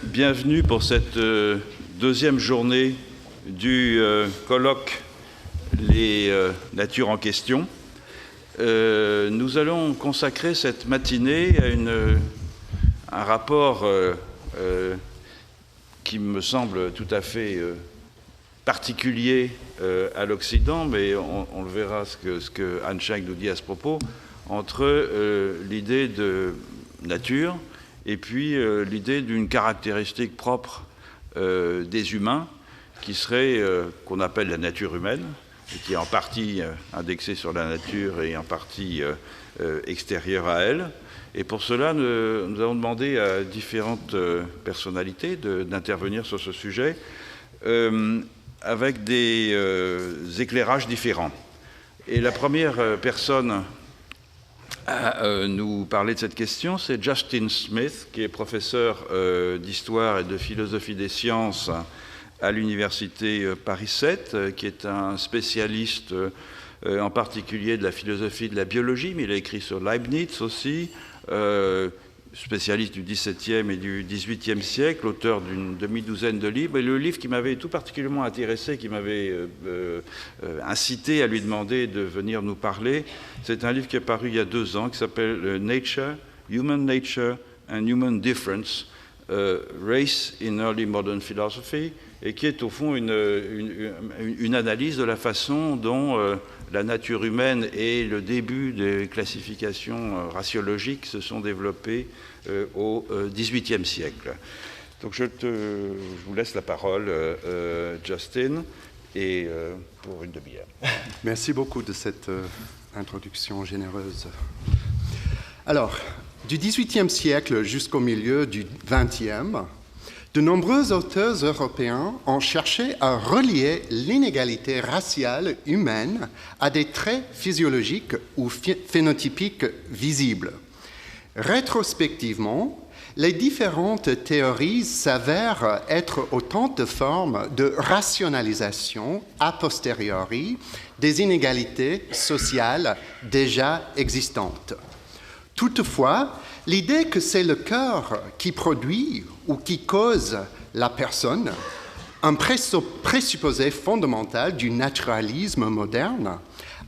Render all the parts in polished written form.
Bienvenue pour cette deuxième journée du colloque Les natures en question. Nous allons consacrer cette matinée à un rapport qui me semble tout à fait particulier à l'Occident, mais on le verra ce que Anne Schenck nous dit à ce propos, entre l'idée de nature et puis l'idée d'une caractéristique propre des humains qui serait, qu'on appelle la nature humaine, et qui est en partie indexée sur la nature et en partie extérieure à elle. Et pour cela, nous avons demandé à différentes personnalités d'intervenir sur ce sujet avec des éclairages différents. Et la première personne à nous parler de cette question, c'est Justin Smith, qui est professeur d'histoire et de philosophie des sciences à l'université Paris 7, qui est un spécialiste en particulier de la philosophie de la biologie, mais il a écrit sur Leibniz aussi, spécialiste du XVIIe et du XVIIIe siècle, auteur d'une demi-douzaine de livres. Et le livre qui m'avait tout particulièrement intéressé, qui m'avait incité à lui demander de venir nous parler, c'est un livre qui est paru il y a 2 ans, qui s'appelle Nature, Human Nature and Human Difference, Race in Early Modern Philosophy, et qui est au fond une analyse de la façon dont la nature humaine et le début des classifications raciologiques se sont développées au XVIIIe siècle. Donc je vous laisse la parole, Justin, et pour une demi-heure. Merci beaucoup de cette introduction généreuse. Alors, du XVIIIe siècle jusqu'au milieu du XXe, de nombreux auteurs européens ont cherché à relier l'inégalité raciale humaine à des traits physiologiques ou phénotypiques visibles. Rétrospectivement, les différentes théories s'avèrent être autant de formes de rationalisation a posteriori des inégalités sociales déjà existantes. Toutefois, l'idée que c'est le cœur qui produit ou qui cause la personne, un présupposé fondamental du naturalisme moderne,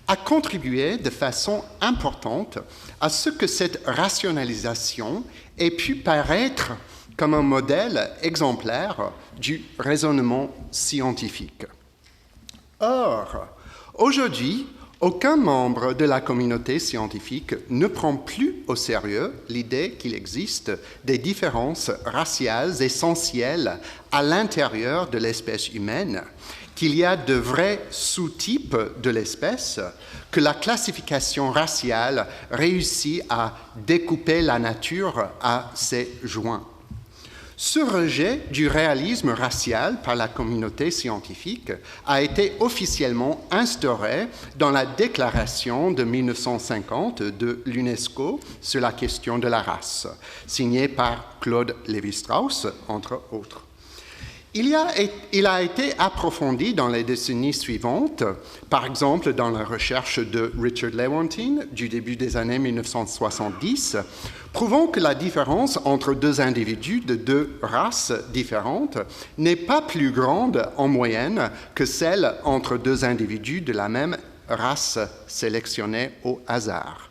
a contribué de façon importante à ce que cette rationalisation ait pu paraître comme un modèle exemplaire du raisonnement scientifique. Or, aujourd'hui, aucun membre de la communauté scientifique ne prend plus au sérieux l'idée qu'il existe des différences raciales essentielles à l'intérieur de l'espèce humaine, qu'il y a de vrais sous-types de l'espèce, que la classification raciale réussit à découper la nature à ses joints. Ce rejet du réalisme racial par la communauté scientifique a été officiellement instauré dans la déclaration de 1950 de l'UNESCO sur la question de la race, signée par Claude Lévi-Strauss, entre autres. Il a été approfondi dans les décennies suivantes, par exemple dans la recherche de Richard Lewontin du début des années 1970, prouvant que la différence entre 2 individus de 2 races différentes n'est pas plus grande en moyenne que celle entre 2 individus de la même race sélectionnée au hasard.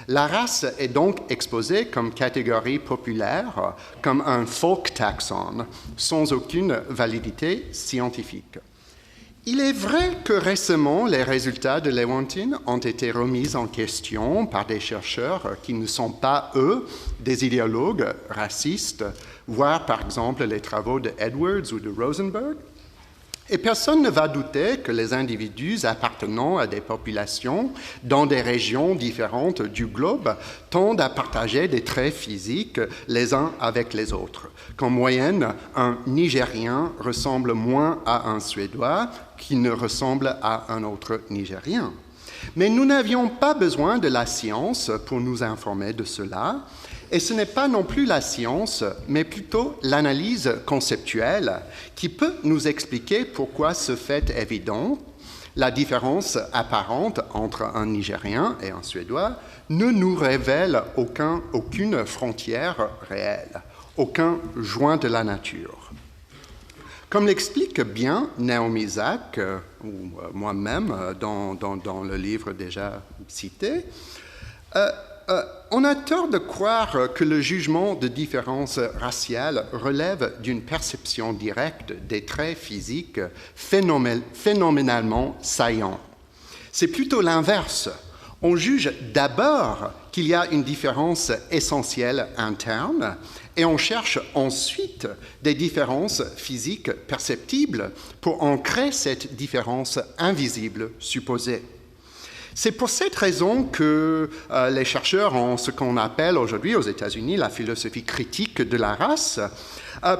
La race est donc exposée comme catégorie populaire, comme un folk taxon, sans aucune validité scientifique. Il est vrai que récemment, les résultats de Lewontin ont été remis en question par des chercheurs qui ne sont pas, eux, des idéologues racistes, voire par exemple les travaux de Edwards ou de Rosenberg. Et personne ne va douter que les individus appartenant à des populations dans des régions différentes du globe tendent à partager des traits physiques les uns avec les autres. Qu'en moyenne, un Nigérien ressemble moins à un Suédois qu'il ne ressemble à un autre Nigérien. Mais nous n'avions pas besoin de la science pour nous informer de cela. Et ce n'est pas non plus la science, mais plutôt l'analyse conceptuelle qui peut nous expliquer pourquoi ce fait évident, la différence apparente entre un Nigérien et un Suédois, ne nous révèle aucune frontière réelle. aucun joint de la nature. Comme l'explique bien Naomi Zak, ou moi-même dans le livre déjà cité, on a tort de croire que le jugement de différence raciale relève d'une perception directe des traits physiques phénoménalement saillants. C'est plutôt l'inverse. On juge d'abord qu'il y a une différence essentielle interne et on cherche ensuite des différences physiques perceptibles pour ancrer cette différence invisible supposée. C'est pour cette raison que les chercheurs en ce qu'on appelle aujourd'hui aux États-Unis la philosophie critique de la race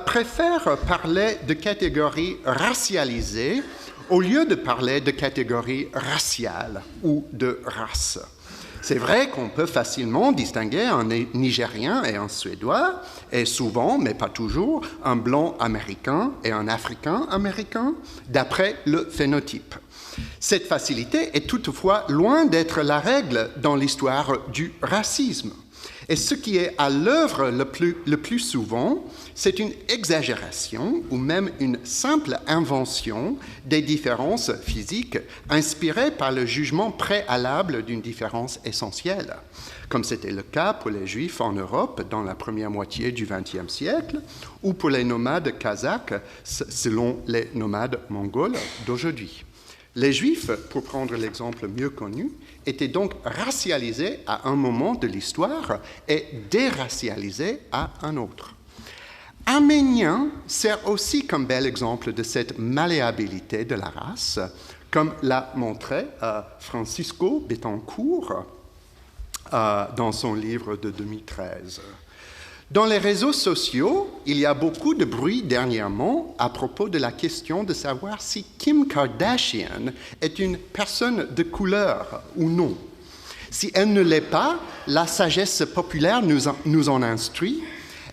préfèrent parler de catégories racialisées au lieu de parler de catégories raciales ou de race. C'est vrai qu'on peut facilement distinguer un Nigérien et un Suédois, et souvent, mais pas toujours, un blanc américain et un africain américain, d'après le phénotype. Cette facilité est toutefois loin d'être la règle dans l'histoire du racisme. Et ce qui est à l'œuvre le plus souvent, c'est une exagération ou même une simple invention des différences physiques inspirées par le jugement préalable d'une différence essentielle, comme c'était le cas pour les Juifs en Europe dans la première moitié du XXe siècle, ou pour les nomades kazakhs selon les nomades mongols d'aujourd'hui. Les Juifs, pour prendre l'exemple mieux connu, étaient donc racialisés à un moment de l'histoire et déracialisés à un autre. Arménien sert aussi comme bel exemple de cette malléabilité de la race, comme l'a montré Francisco Betancourt dans son livre de 2013. Dans les réseaux sociaux, il y a beaucoup de bruit dernièrement à propos de la question de savoir si Kim Kardashian est une personne de couleur ou non. Si elle ne l'est pas, la sagesse populaire nous en instruit.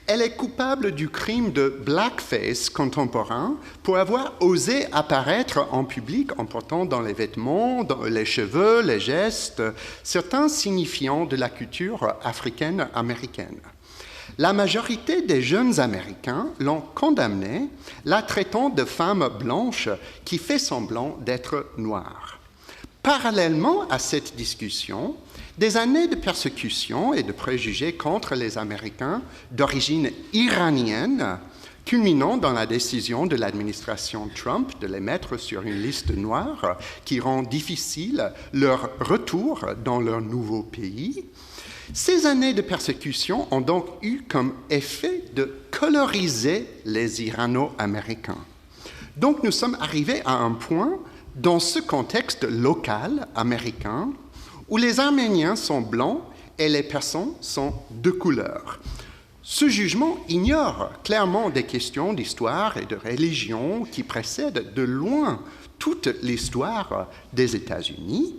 Elle est coupable du crime de blackface contemporain pour avoir osé apparaître en public en portant dans les vêtements, dans les cheveux, les gestes, certains signifiants de la culture africaine-américaine. La majorité des jeunes Américains l'ont condamnée, la traitant de femme blanche qui fait semblant d'être noire. Parallèlement à cette discussion, des années de persécution et de préjugés contre les Américains d'origine iranienne, culminant dans la décision de l'administration Trump de les mettre sur une liste noire qui rend difficile leur retour dans leur nouveau pays. Ces années de persécution ont donc eu comme effet de coloriser les Irano-Américains. Donc nous sommes arrivés à un point dans ce contexte local américain où les Arméniens sont blancs et les Persans sont de couleur. Ce jugement ignore clairement des questions d'histoire et de religion qui précèdent de loin toute l'histoire des États-Unis,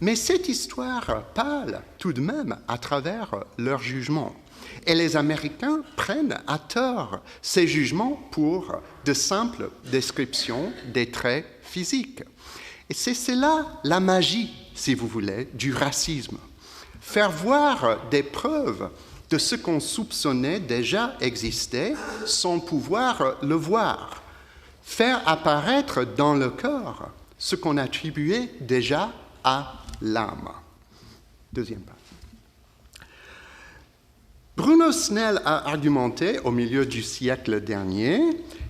mais cette histoire parle tout de même à travers leur jugement. Et les Américains prennent à tort ces jugements pour de simples descriptions des traits physiques. Et c'est cela la magie, si vous voulez, du racisme. Faire voir des preuves de ce qu'on soupçonnait déjà exister sans pouvoir le voir. Faire apparaître dans le corps ce qu'on attribuait déjà à l'âme. Deuxième page. Bruno Snell a argumenté au milieu du siècle dernier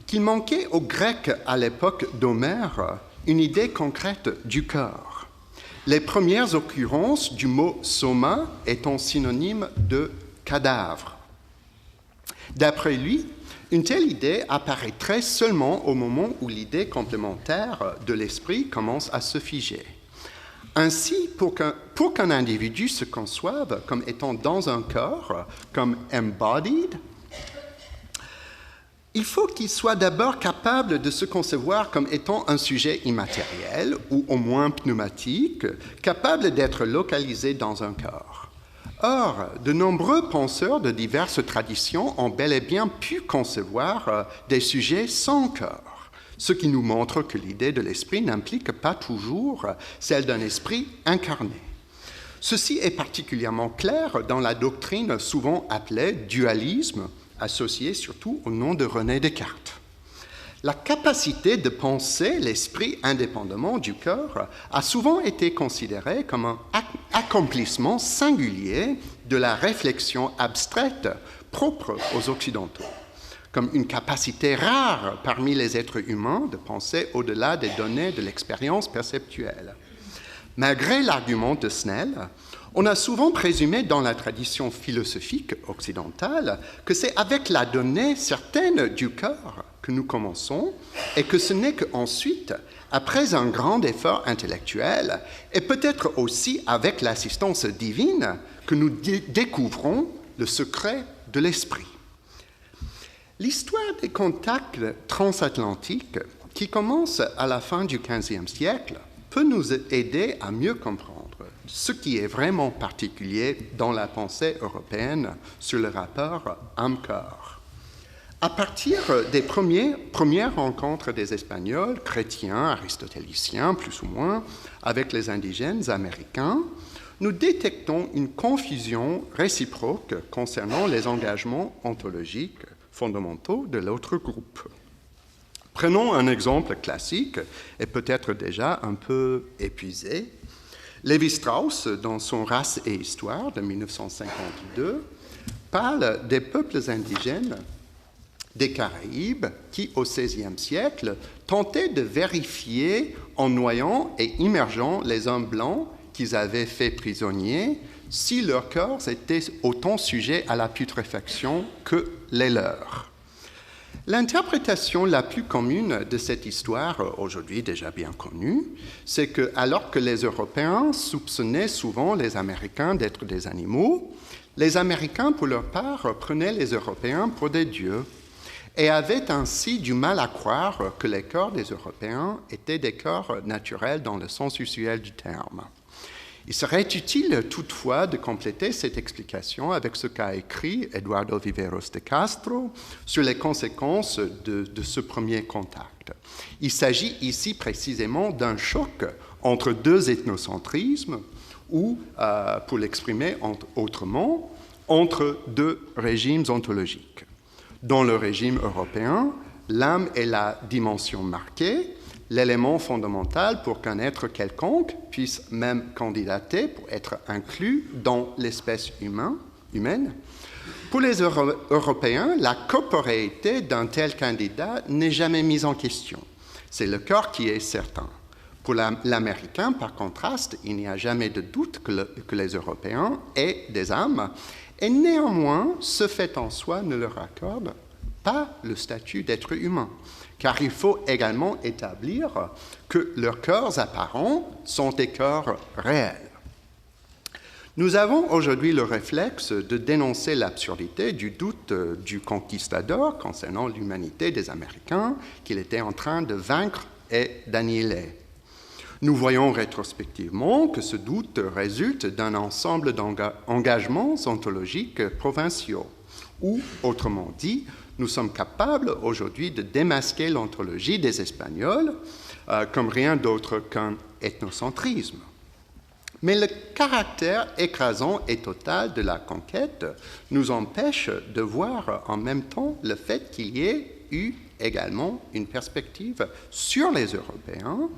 qu'il manquait aux Grecs à l'époque d'Homère une idée concrète du corps. Les premières occurrences du mot soma étant synonyme de cadavre. D'après lui, une telle idée apparaîtrait seulement au moment où l'idée complémentaire de l'esprit commence à se figer. Ainsi, pour qu'un individu se conçoive comme étant dans un corps, comme embodied, il faut qu'il soit d'abord capable de se concevoir comme étant un sujet immatériel, ou au moins pneumatique, capable d'être localisé dans un corps. Or, de nombreux penseurs de diverses traditions ont bel et bien pu concevoir des sujets sans corps, ce qui nous montre que l'idée de l'esprit n'implique pas toujours celle d'un esprit incarné. Ceci est particulièrement clair dans la doctrine souvent appelée dualisme, associé surtout au nom de René Descartes. La capacité de penser l'esprit indépendamment du corps a souvent été considérée comme un accomplissement singulier de la réflexion abstraite propre aux Occidentaux, comme une capacité rare parmi les êtres humains de penser au-delà des données de l'expérience perceptuelle. Malgré l'argument de Snell, on a souvent présumé dans la tradition philosophique occidentale que c'est avec la donnée certaine du corps que nous commençons et que ce n'est qu'ensuite, après un grand effort intellectuel, et peut-être aussi avec l'assistance divine, que nous découvrons le secret de l'esprit. L'histoire des contacts transatlantiques, qui commence à la fin du XVe siècle, peut nous aider à mieux comprendre ce qui est vraiment particulier dans la pensée européenne sur le rapport âme-corps. À partir des premières rencontres des Espagnols, chrétiens, aristotéliciens, plus ou moins, avec les indigènes américains, nous détectons une confusion réciproque concernant les engagements ontologiques fondamentaux de l'autre groupe. Prenons un exemple classique et peut-être déjà un peu épuisé. Lévi-Strauss, dans son Race et Histoire de 1952, parle des peuples indigènes des Caraïbes qui, au XVIe siècle, tentaient de vérifier en noyant et immergeant les hommes blancs qu'ils avaient faits prisonniers si leurs corps étaient autant sujets à la putréfaction que les leurs. L'interprétation la plus commune de cette histoire, aujourd'hui déjà bien connue, c'est que, alors que les Européens soupçonnaient souvent les Américains d'être des animaux, les Américains, pour leur part, prenaient les Européens pour des dieux et avaient ainsi du mal à croire que les corps des Européens étaient des corps naturels dans le sens usuel du terme. Il serait utile toutefois de compléter cette explication avec ce qu'a écrit Eduardo Viveros de Castro sur les conséquences de ce premier contact. Il s'agit ici précisément d'un choc entre deux ethnocentrismes ou, pour l'exprimer autrement, entre deux régimes ontologiques. Dans le régime européen, l'âme est la dimension marquée, l'élément fondamental pour qu'un être quelconque puisse même candidater pour être inclus dans l'espèce humaine. Pour les Européens, la corporéité d'un tel candidat n'est jamais mise en question. C'est le corps qui est certain. Pour l'Américain, par contraste, il n'y a jamais de doute que les Européens aient des âmes, et néanmoins, ce fait en soi ne leur accorde pas le statut d'être humain, car il faut également établir que leurs corps apparents sont des corps réels. Nous avons aujourd'hui le réflexe de dénoncer l'absurdité du doute du conquistador concernant l'humanité des Américains qu'il était en train de vaincre et d'annihiler. Nous voyons rétrospectivement que ce doute résulte d'un ensemble d'engagements ontologiques provinciaux, ou, autrement dit, nous sommes capables aujourd'hui de démasquer l'ontologie des Espagnols comme rien d'autre qu'un ethnocentrisme. Mais le caractère écrasant et total de la conquête nous empêche de voir en même temps le fait qu'il y ait eu également une perspective sur les Européens,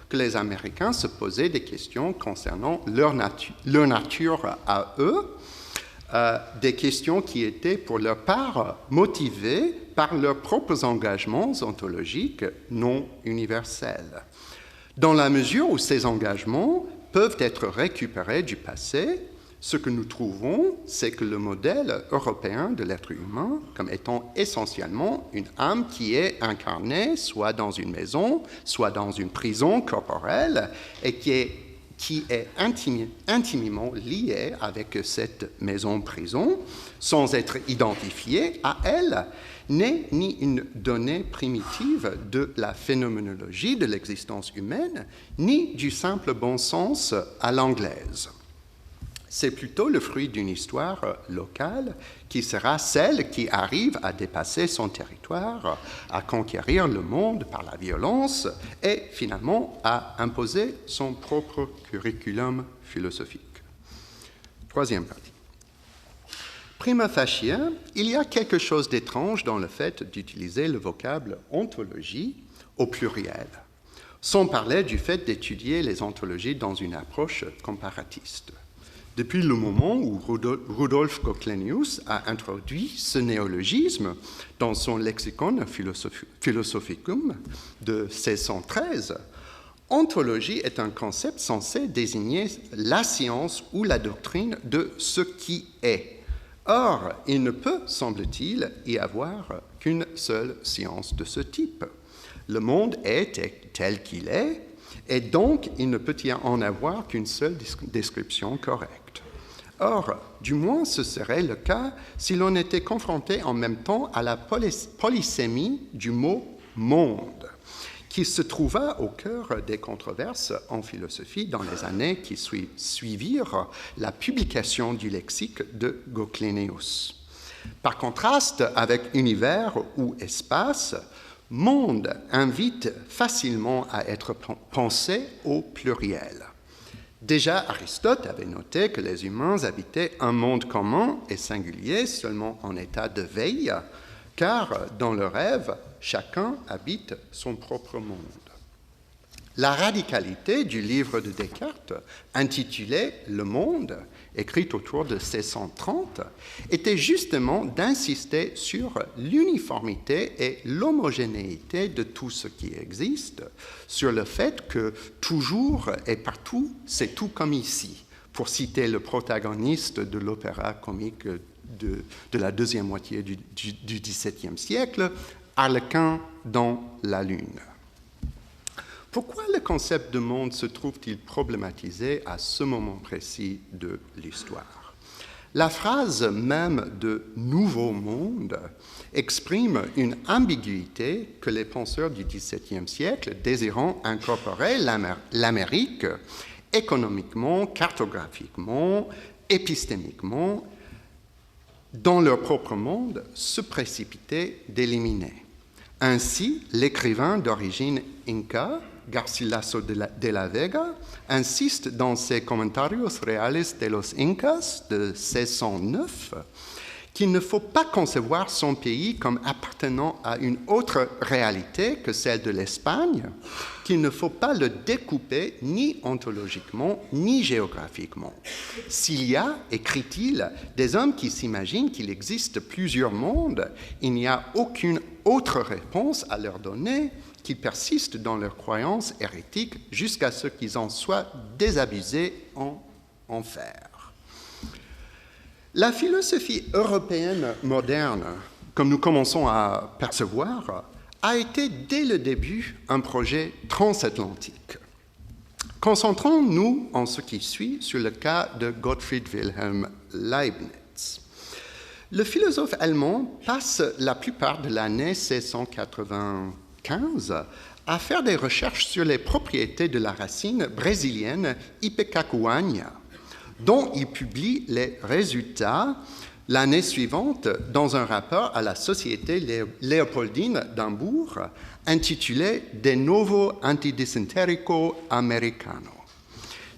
que les Américains se posaient des questions concernant leur nature à eux, des questions qui étaient pour leur part motivées par leurs propres engagements ontologiques non universels. Dans la mesure où ces engagements peuvent être récupérés du passé, ce que nous trouvons, c'est que le modèle européen de l'être humain, comme étant essentiellement une âme qui est incarnée soit dans une maison, soit dans une prison corporelle, et qui est intimement liée avec cette maison-prison, sans être identifiée à elle, n'est ni une donnée primitive de la phénoménologie de l'existence humaine, ni du simple bon sens à l'anglaise. C'est plutôt le fruit d'une histoire locale qui sera celle qui arrive à dépasser son territoire, à conquérir le monde par la violence et finalement à imposer son propre curriculum philosophique. Troisième partie. Prima facie, il y a quelque chose d'étrange dans le fait d'utiliser le vocable ontologie au pluriel, sans parler du fait d'étudier les ontologies dans une approche comparatiste. Depuis le moment où Rudolf Goclenius a introduit ce néologisme dans son Lexicon Philosophicum de 1613, ontologie est un concept censé désigner la science ou la doctrine de ce qui est. Or, il ne peut, semble-t-il, y avoir qu'une seule science de ce type. Le monde est tel qu'il est, et donc il ne peut y en avoir qu'une seule description correcte. Or, du moins ce serait le cas si l'on était confronté en même temps à la polysémie du mot « monde », qui se trouva au cœur des controverses en philosophie dans les années qui suivirent la publication du lexique de Goclenius. Par contraste avec univers ou espace, monde invite facilement à être pensé au pluriel. Déjà, Aristote avait noté que les humains habitaient un monde commun et singulier seulement en état de veille, car dans le rêve, chacun habite son propre monde. La radicalité du livre de Descartes, intitulé « Le monde », écrit autour de 1630, était justement d'insister sur l'uniformité et l'homogénéité de tout ce qui existe, sur le fait que toujours et partout, c'est tout comme ici, pour citer le protagoniste de l'opéra comique de la deuxième moitié du XVIIe siècle, Harlequin dans la Lune. Pourquoi le concept de monde se trouve-t-il problématisé à ce moment précis de l'histoire? La phrase même de « nouveau monde » exprime une ambiguïté que les penseurs du XVIIe siècle, désirant incorporer l'Amérique économiquement, cartographiquement, épistémiquement, dans leur propre monde, se précipitaient d'éliminer. Ainsi, l'écrivain d'origine inca, Garcilaso de la Vega, insiste dans ses Comentarios Reales de los Incas de 1609 qu'il ne faut pas concevoir son pays comme appartenant à une autre réalité que celle de l'Espagne, qu'il ne faut pas le découper ni ontologiquement ni géographiquement. S'il y a, écrit-il, des hommes qui s'imaginent qu'il existe plusieurs mondes, il n'y a aucune autre réponse à leur donner qu'ils persistent dans leurs croyances hérétiques jusqu'à ce qu'ils en soient désabusés en enfer. La philosophie européenne moderne, comme nous commençons à percevoir, a été dès le début un projet transatlantique. Concentrons-nous en ce qui suit sur le cas de Gottfried Wilhelm Leibniz. Le philosophe allemand passe la plupart de l'année 1695 à faire des recherches sur les propriétés de la racine brésilienne Ipecacuanha, dont il publie les résultats l'année suivante dans un rapport à la Société Léopoldine d'Hambourg intitulé De Novo Antidysenterico Americano.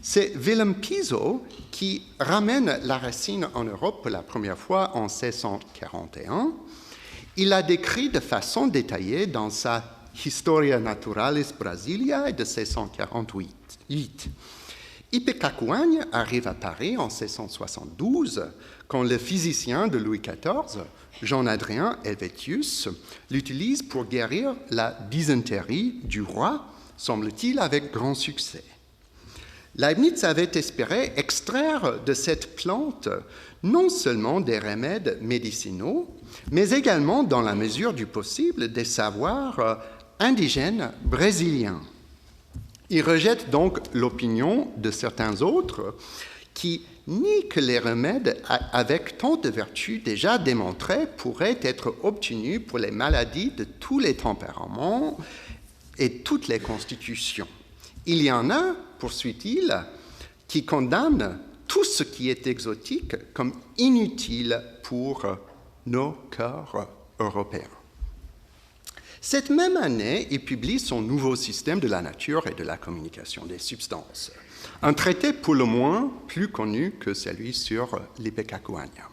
C'est Willem Piso qui ramène la racine en Europe pour la première fois en 1641. Il la décrit de façon détaillée dans sa Historia Naturalis Brasiliae de 1648. Ipecacuanha arrive à Paris en 1672 quand le physicien de Louis XIV, Jean-Adrien Helvétius, l'utilise pour guérir la dysenterie du roi, semble-t-il avec grand succès. Leibniz avait espéré extraire de cette plante non seulement des remèdes médicinaux, mais également, dans la mesure du possible, des savoirs indigènes brésiliens. Il rejette donc l'opinion de certains autres qui nient que les remèdes avec tant de vertus déjà démontrées pourraient être obtenus pour les maladies de tous les tempéraments et toutes les constitutions. Il y en a, poursuit-il, qui condamnent tout ce qui est exotique comme inutile pour nos cœurs européens. Cette même année, il publie son nouveau système de la nature et de la communication des substances, un traité pour le moins plus connu que celui sur l'Ipecacuanha.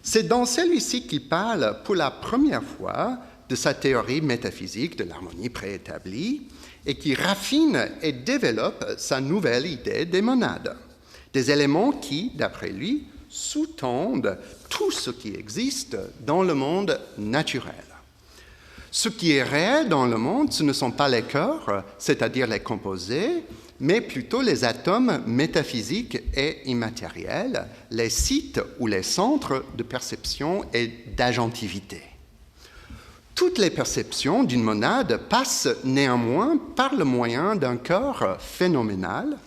C'est dans celui-ci qu'il parle pour la première fois de sa théorie métaphysique de l'harmonie préétablie et qui raffine et développe sa nouvelle idée des monades, des éléments qui, d'après lui, sous-tendent tout ce qui existe dans le monde naturel. Ce qui est réel dans le monde, ce ne sont pas les corps, c'est-à-dire les composés, mais plutôt les atomes métaphysiques et immatériels, les sites ou les centres de perception et d'agentivité. Toutes les perceptions d'une monade passent néanmoins par le moyen d'un corps phénoménal,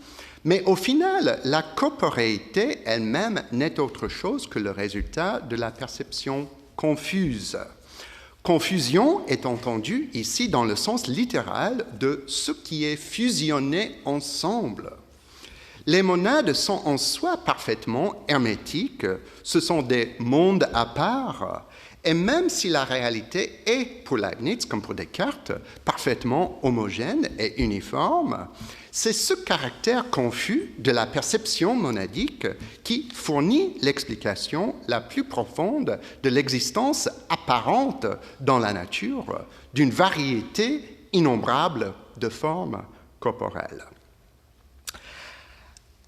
mais au final, la corporéité elle-même n'est autre chose que le résultat de la perception confuse. Confusion est entendue ici dans le sens littéral de ce qui est fusionné ensemble. Les monades sont en soi parfaitement hermétiques, ce sont des mondes à part, et même si la réalité est, pour Leibniz comme pour Descartes, parfaitement homogène et uniforme, c'est ce caractère confus de la perception monadique qui fournit l'explication la plus profonde de l'existence apparente dans la nature d'une variété innombrable de formes corporelles.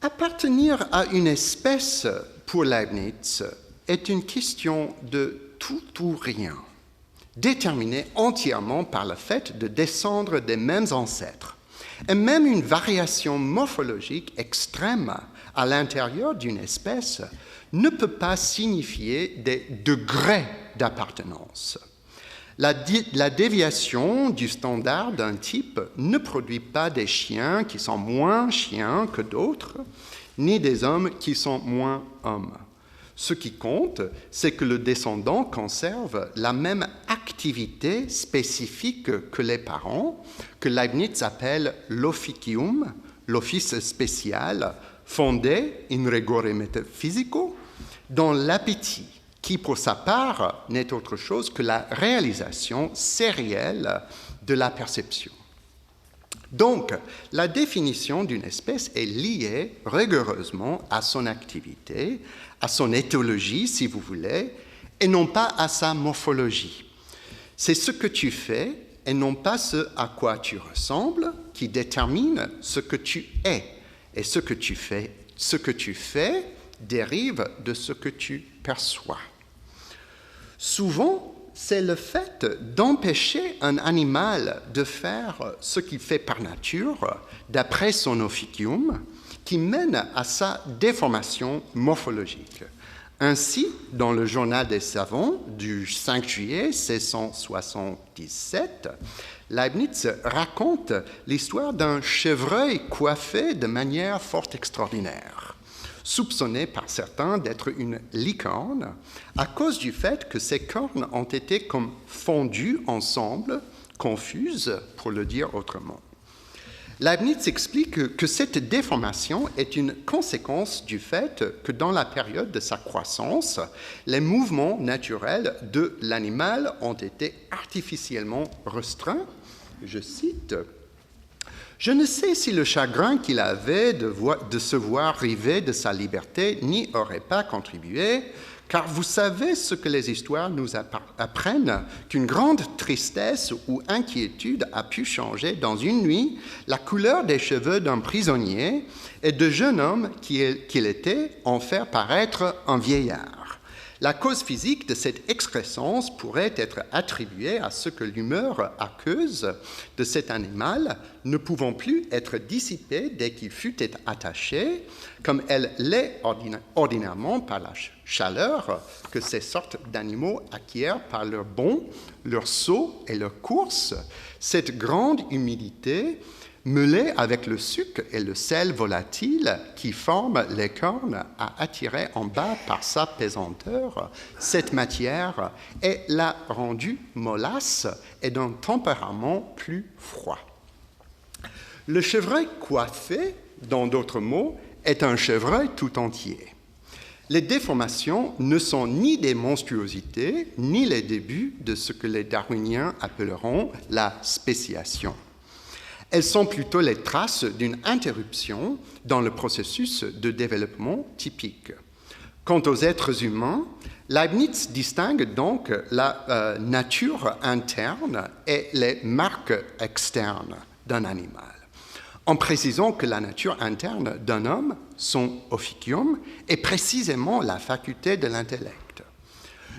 Appartenir à une espèce, pour Leibniz, est une question de tout ou rien, déterminée entièrement par le fait de descendre des mêmes ancêtres. Et même une variation morphologique extrême à l'intérieur d'une espèce ne peut pas signifier des degrés d'appartenance. La déviation du standard d'un type ne produit pas des chiens qui sont moins chiens que d'autres, ni des hommes qui sont moins hommes. Ce qui compte, c'est que le descendant conserve la même activité spécifique que les parents, que Leibniz appelle l'officium, l'office spécial, fondé in rigore metaphysico, dans l'appétit, qui pour sa part n'est autre chose que la réalisation sérielle de la perception. Donc, la définition d'une espèce est liée rigoureusement à son activité, à son éthologie, si vous voulez, et non pas à sa morphologie. C'est ce que tu fais et non pas ce à quoi tu ressembles qui détermine ce que tu es. Et ce que tu fais dérive de ce que tu perçois. Souvent, c'est le fait d'empêcher un animal de faire ce qu'il fait par nature, d'après son officium, qui mène à sa déformation morphologique. Ainsi, dans le Journal des savants du 5 juillet 1677, Leibniz raconte l'histoire d'un chevreuil coiffé de manière fort extraordinaire, soupçonné par certains d'être une licorne, à cause du fait que ses cornes ont été comme fondues ensemble, confuses, pour le dire autrement. Leibniz explique que cette déformation est une conséquence du fait que dans la période de sa croissance, les mouvements naturels de l'animal ont été artificiellement restreints. Je cite, « Je ne sais si le chagrin qu'il avait de se voir rivé de sa liberté n'y aurait pas contribué, car vous savez ce que les histoires nous apprennent, qu'une grande tristesse ou inquiétude a pu changer dans une nuit la couleur des cheveux d'un prisonnier et de jeune homme qu'il était en faire paraître un vieillard. La cause physique de cette excrescence pourrait être attribuée à ce que l'humeur aqueuse de cet animal, ne pouvant plus être dissipée dès qu'il fut attaché, comme elle l'est ordinairement par la chaleur que ces sortes d'animaux acquièrent par leur bond, leur saut et leur course, cette grande humidité mêlée avec le sucre et le sel volatile qui forment les cornes a attiré en bas par sa pesanteur cette matière et l'a rendue mollasse et d'un tempérament plus froid. Le chevreuil coiffé, dans d'autres mots, est un chevreuil tout entier. Les déformations ne sont ni des monstruosités, ni les débuts de ce que les darwiniens appelleront la spéciation. Elles sont plutôt les traces d'une interruption dans le processus de développement typique. Quant aux êtres humains, Leibniz distingue donc la nature interne et les marques externes d'un animal, en précisant que la nature interne d'un homme, son ophidium, est précisément la faculté de l'intellect.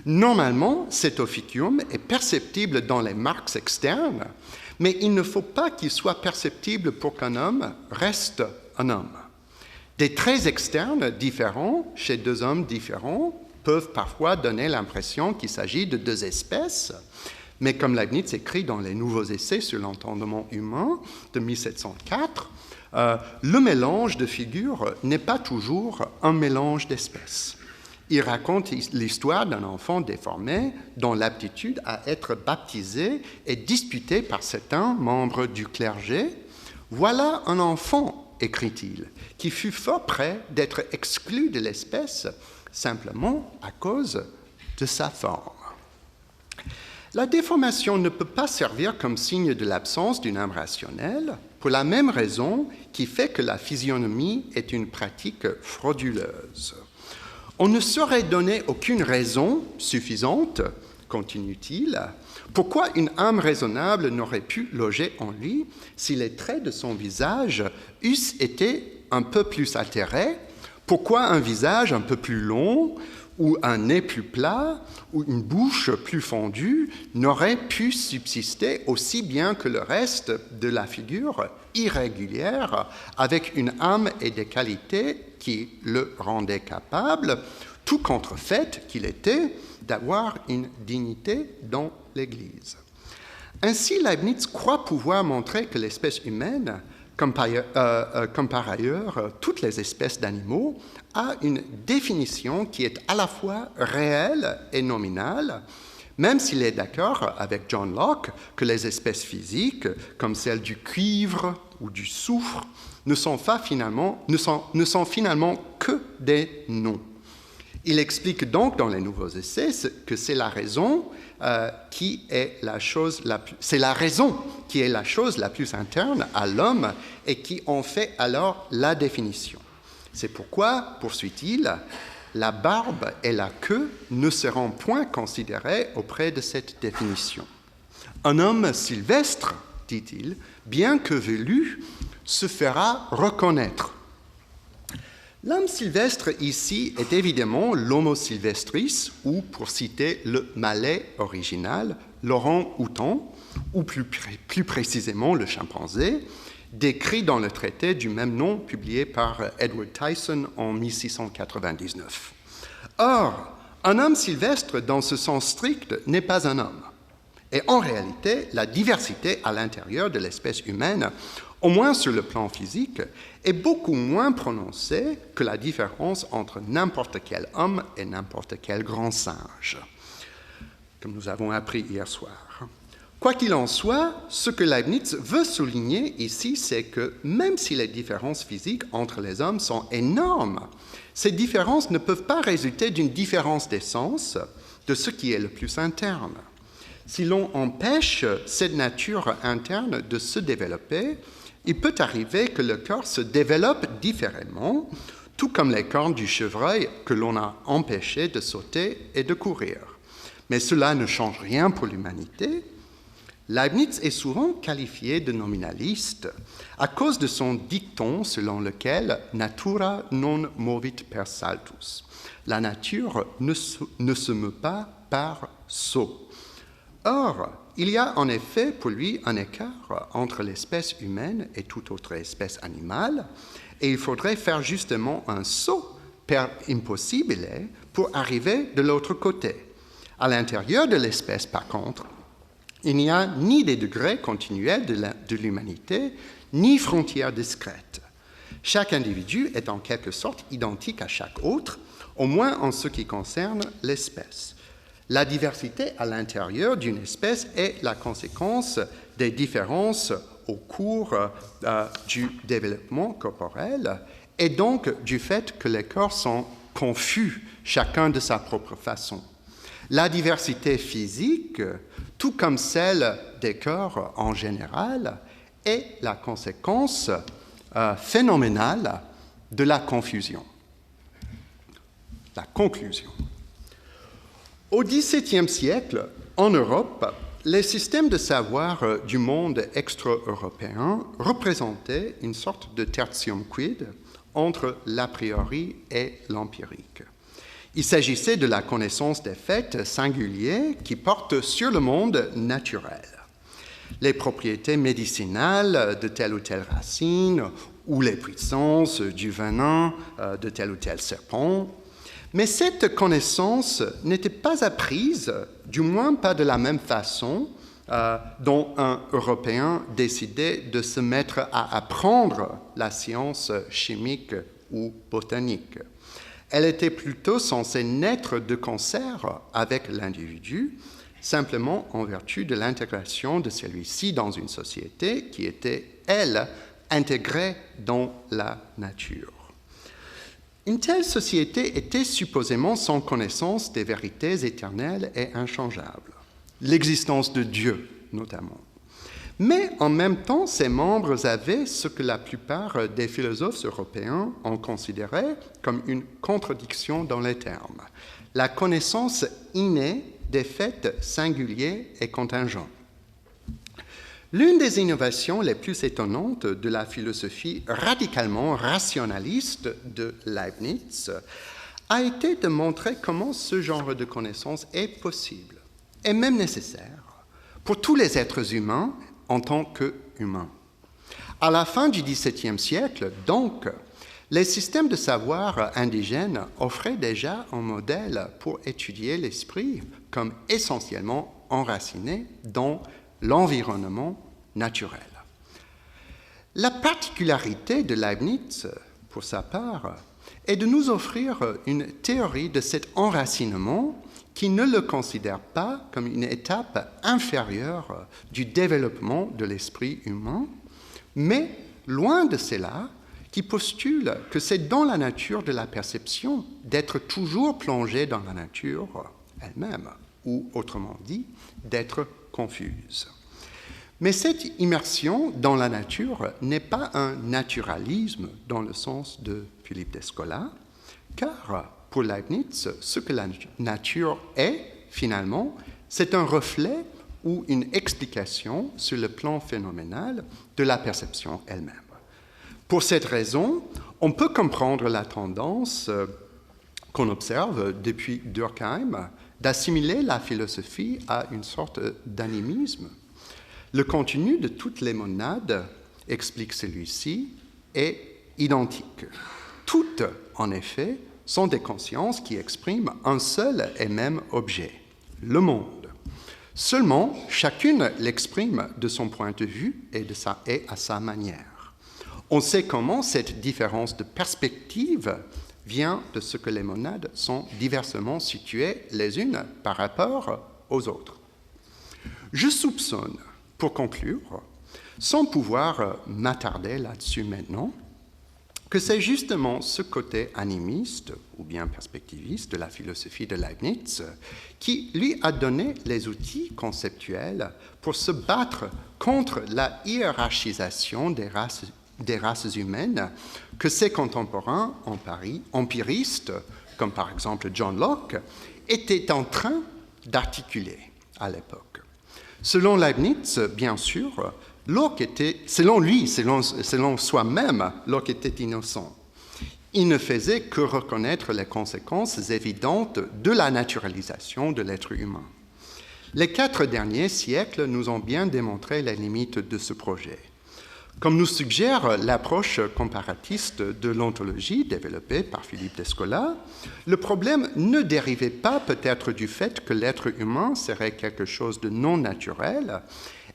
Normalement, cet ophidium est perceptible dans les marques externes, mais il ne faut pas qu'il soit perceptible pour qu'un homme reste un homme. Des traits externes différents chez deux hommes différents peuvent parfois donner l'impression qu'il s'agit de deux espèces, mais comme Leibniz écrit dans les Nouveaux essais sur l'entendement humain de 1704, le mélange de figures n'est pas toujours un mélange d'espèces. Il raconte l'histoire d'un enfant déformé dont l'aptitude à être baptisé est disputée par certains membres du clergé. « Voilà un enfant, écrit-il, qui fut fort près d'être exclu de l'espèce simplement à cause de sa forme. » La déformation ne peut pas servir comme signe de l'absence d'une âme rationnelle pour la même raison qui fait que la physionomie est une pratique frauduleuse. On ne saurait donner aucune raison suffisante, continue-t-il, pourquoi une âme raisonnable n'aurait pu loger en lui si les traits de son visage eussent été un peu plus altérés, pourquoi un visage un peu plus long ou un nez plus plat ou une bouche plus fendue n'aurait pu subsister aussi bien que le reste de la figure irrégulière avec une âme et des qualités qui le rendaient capable, tout contrefait qu'il était, d'avoir une dignité dans l'Église. Ainsi, Leibniz croit pouvoir montrer que l'espèce humaine, comme par ailleurs toutes les espèces d'animaux, a une définition qui est à la fois réelle et nominale, même s'il est d'accord avec John Locke que les espèces physiques, comme celles du cuivre ou du soufre, ne sont finalement que des noms. Il explique donc dans les Nouveaux essais que c'est la raison qui est la chose la plus interne à l'homme et qui en fait alors la définition. C'est pourquoi, poursuit-il, la barbe et la queue ne seront point considérées auprès de cette définition. Un homme sylvestre, dit-il, bien que velu, se fera reconnaître. L'homme sylvestre ici est évidemment l'Homo sylvestris, ou pour citer le Malais original, l'orang-outan, ou plus précisément le chimpanzé, décrit dans le traité du même nom publié par Edward Tyson en 1699. Or, un homme sylvestre dans ce sens strict n'est pas un homme. Et en réalité, la diversité à l'intérieur de l'espèce humaine, au moins sur le plan physique, est beaucoup moins prononcée que la différence entre n'importe quel homme et n'importe quel grand singe, comme nous avons appris hier soir. Quoi qu'il en soit, ce que Leibniz veut souligner ici, c'est que même si les différences physiques entre les hommes sont énormes, ces différences ne peuvent pas résulter d'une différence d'essence de ce qui est le plus interne. Si l'on empêche cette nature interne de se développer, il peut arriver que le corps se développe différemment, tout comme les cornes du chevreuil que l'on a empêché de sauter et de courir. Mais cela ne change rien pour l'humanité. Leibniz est souvent qualifié de nominaliste à cause de son dicton selon lequel « natura non movit per saltus ». La nature ne se meut pas par saut. Or, il y a en effet pour lui un écart entre l'espèce humaine et toute autre espèce animale, et il faudrait faire justement un saut per impossibile pour arriver de l'autre côté. À l'intérieur de l'espèce, par contre, il n'y a ni des degrés continuels de l'humanité, ni frontières discrètes. Chaque individu est en quelque sorte identique à chaque autre, au moins en ce qui concerne l'espèce. La diversité à l'intérieur d'une espèce est la conséquence des différences au cours du développement corporel et donc du fait que les corps sont confus, chacun de sa propre façon. La diversité physique, tout comme celle des corps en général, est la conséquence phénoménale de la confusion. La conclusion. Au XVIIe siècle, en Europe, les systèmes de savoir du monde extra-européen représentaient une sorte de tertium quid entre l'a priori et l'empirique. Il s'agissait de la connaissance des faits singuliers qui portent sur le monde naturel. Les propriétés médicinales de telle ou telle racine ou les puissances du venin de tel ou tel serpent. Mais cette connaissance n'était pas apprise, du moins pas de la même façon dont un Européen décidait de se mettre à apprendre la science chimique ou botanique. Elle était plutôt censée naître de concert avec l'individu, simplement en vertu de l'intégration de celui-ci dans une société qui était, elle, intégrée dans la nature. Une telle société était supposément sans connaissance des vérités éternelles et inchangeables, l'existence de Dieu notamment. Mais en même temps, ses membres avaient ce que la plupart des philosophes européens ont considéré comme une contradiction dans les termes, la connaissance innée des faits singuliers et contingents. L'une des innovations les plus étonnantes de la philosophie radicalement rationaliste de Leibniz a été de montrer comment ce genre de connaissance est possible et même nécessaire pour tous les êtres humains en tant qu'humains. À la fin du XVIIe siècle, donc, les systèmes de savoir indigènes offraient déjà un modèle pour étudier l'esprit comme essentiellement enraciné dans l'environnement naturel. La particularité de Leibniz, pour sa part, est de nous offrir une théorie de cet enracinement qui ne le considère pas comme une étape inférieure du développement de l'esprit humain, mais, loin de cela, qui postule que c'est dans la nature de la perception d'être toujours plongé dans la nature elle-même, ou autrement dit, d'être confuse. Mais cette immersion dans la nature n'est pas un naturalisme dans le sens de Philippe d'Escola, car pour Leibniz, ce que la nature est, finalement, c'est un reflet ou une explication sur le plan phénoménal de la perception elle-même. Pour cette raison, on peut comprendre la tendance qu'on observe depuis Durkheim d'assimiler la philosophie à une sorte d'animisme. Le contenu de toutes les monades, explique celui-ci, est identique. Toutes, en effet, sont des consciences qui expriment un seul et même objet, le monde. Seulement, chacune l'exprime de son point de vue et à sa manière. On sait comment cette différence de perspective vient de ce que les monades sont diversement situées les unes par rapport aux autres. Je soupçonne, pour conclure, sans pouvoir m'attarder là-dessus maintenant, que c'est justement ce côté animiste ou bien perspectiviste de la philosophie de Leibniz qui lui a donné les outils conceptuels pour se battre contre la hiérarchisation des races humaines que ses contemporains empiristes, comme par exemple John Locke, étaient en train d'articuler à l'époque. Selon Leibniz, bien sûr, Locke était, selon soi-même, Locke était innocent. Il ne faisait que reconnaître les conséquences évidentes de la naturalisation de l'être humain. Les 4 derniers siècles nous ont bien démontré les limites de ce projet. Comme nous suggère l'approche comparatiste de l'ontologie développée par Philippe d'Escola, le problème ne dérivait pas peut-être du fait que l'être humain serait quelque chose de non naturel,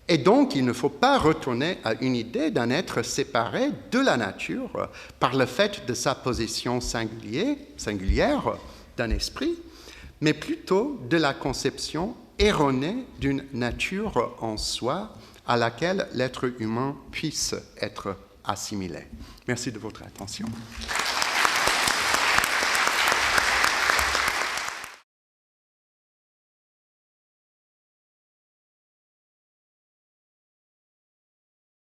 et donc il ne faut pas retourner à une idée d'un être séparé de la nature par le fait de sa position singulière d'un esprit, mais plutôt de la conception erronée d'une nature en soi à laquelle l'être humain puisse être assimilé. Merci de votre attention.